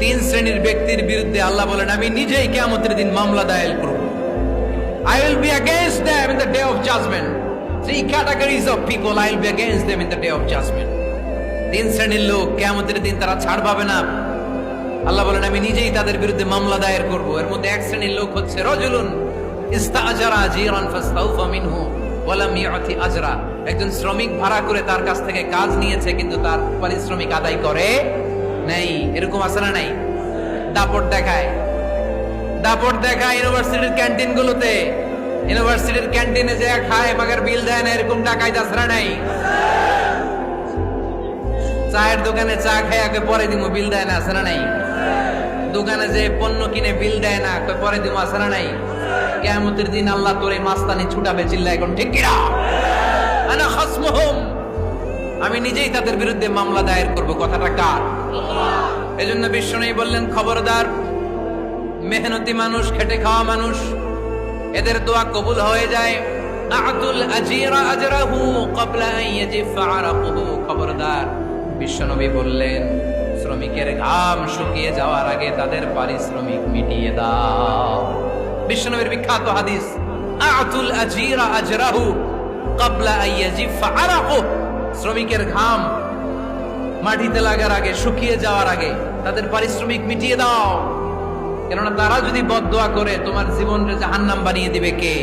তিন শ্রেণীর ব্যক্তির বিরুদ্ধে আল্লাহ বলেন আমি নিজেই কিয়ামতের দিন মামলা দায়ের করব। I will be against them in the day of judgment. Three categories of people I will be against them in the day of judgment. তিন শ্রেণীর লোক কিয়ামতের দিন তারা ছাড় পাবে না। আল্লাহ বলেন আমি নিজেই তাদের বিরুদ্ধে মামলা দায়ের করব। এর মধ্যে এক শ্রেণীর লোক হচ্ছে রাজুলুন ইস্তাআজারা জিরান ফাস্তাউফা মিনহু ওয়া লাম ইয়াতি আজরা। একজন শ্রমিক ভাড়া করে তার কাছ থেকে কাজ নিয়েছে কিন্তু তার পারিশ্রমিক আদায় করে নাই। এরকম আছে না নাই? দাপট দেখায় ইউনিভার্সিটির ক্যান্টিন গুলোতে, ইউনিভার্সিটির ক্যান্টিনে যে খায় মাগার বিল দেয় না, এরকম ডাকাইত আছে না নাই? চায়ের দোকানে চা খায় আগে পরে দিমু বিল দেয় না, আছে না নাই? দোকানে যে পণ্য কিনে বিল দেয় না পরে দিমু, আছে না নাই? কিয়ামতের দিন আল্লাহ তোরে মাস্তানি ছুটাবে, চিল্লা এখন ঠিক কিনা? আনা খাসমুহুম, আমি নিজেই তাদের বিরুদ্ধে মামলা দায়ের করব। কথাটা কার? এজন্য বিশ্বনবী বললেন খবরদার, মেহনতি মানুষ, খেটে খাওয়া মানুষ, এদের দোয়া কবুল হয়ে যায়। আতুল আজিরা আজরাহু ক্বাবলা আন ইয়াজিফা আরাকুহু। খবরদার, বিশ্বনবী বললেন শ্রমিকের ঘাম শুকিয়ে যাওয়ার আগে তাদের পারিশ্রমিক মিটিয়ে দাও। বিশ্বনবীর বিখ্যাত হাদিস, আতুল আজিরা আজরাহু ক্বাবলা আন ইয়াজিফা আরাকুহু। শ্রমিকের ঘাম মাটিতে লাগার আগে, শুকিয়ে যাওয়ার আগে তাদের পারিশ্রমিক মিটিয়ে দাও। কেননা তারা যদি বদদোয়া করে তোমার জীবনকে জাহান্নাম বানিয়ে দিবে কে?